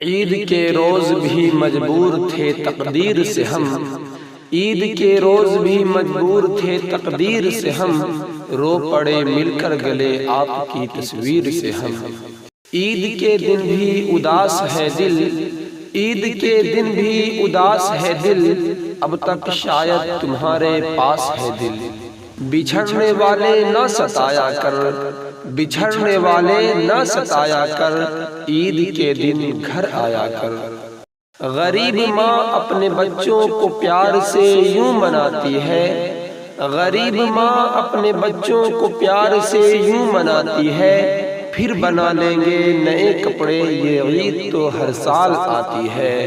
عید کے روز بھی مجبور تھے تقدیر سے ہم، عید کے روز بھی مجبور تھے تقدیر سے ہم، رو پڑے مل کر گلے آپ کی تصویر سے ہم۔ عید کے دن بھی اداس ہے دل، عید کے دن بھی اداس ہے دل، اب تک شاید تمہارے پاس ہے دل۔ بچھڑنے والے نہ ستایا کر، بچھڑنے والے نہ ستایا کر، عید کے دن گھر آیا کر۔ غریب ماں اپنے بچوں کو پیار سے یوں مناتی ہے، غریب ماں اپنے بچوں کو پیار سے یوں مناتی ہے، پھر بنا لیں گے نئے کپڑے یہ عید تو ہر سال آتی ہے۔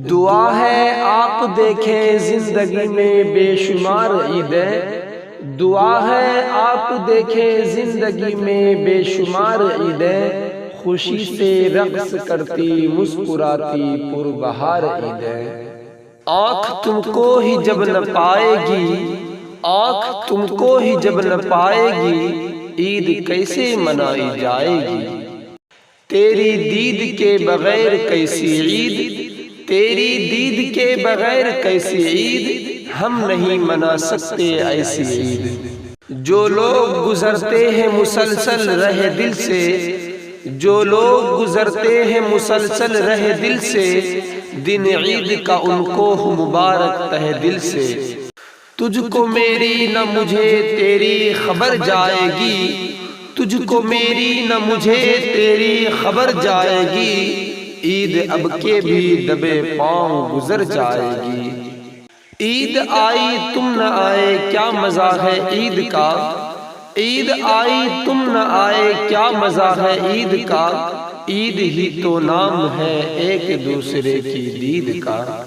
دعا ہے آپ دیکھیں زندگی میں بے شمار عیدیں، دعا ہے آپ دیکھیں زندگی میں بے شمار عیدیں، خوشی سے رقص کرتی مسکراتی پربہار عیدیں۔ آنکھ تم کو ہی جب نہ پائے گی، آنکھ تم کو ہی جب نہ پائے گی، عید کیسے منائی جائے گی۔ تیری دید کے بغیر کیسی عید، تیری دید کے بغیر کیسی عید، ہم نہیں منا سکتے ایسی عید۔ جو لوگ گزرتے ہیں مسلسل رہے دل سے، جو لوگ گزرتے ہیں مسلسل رہے دل سے، دن عید کا ان کو ہو مبارک تہہ دل سے۔ تجھ کو میری نہ مجھے تیری خبر جائے گی، تجھ کو میری نہ مجھے تیری خبر جائے گی، عید اب کے بھی دبے پاؤں گزر جائے گی۔ عید آئی تم نہ آئے کیا مزہ ہے عید کا، عید آئی تم نہ آئے کیا مزہ ہے عید کا، عید ہی تو نام ہے ایک دوسرے کی دید کا۔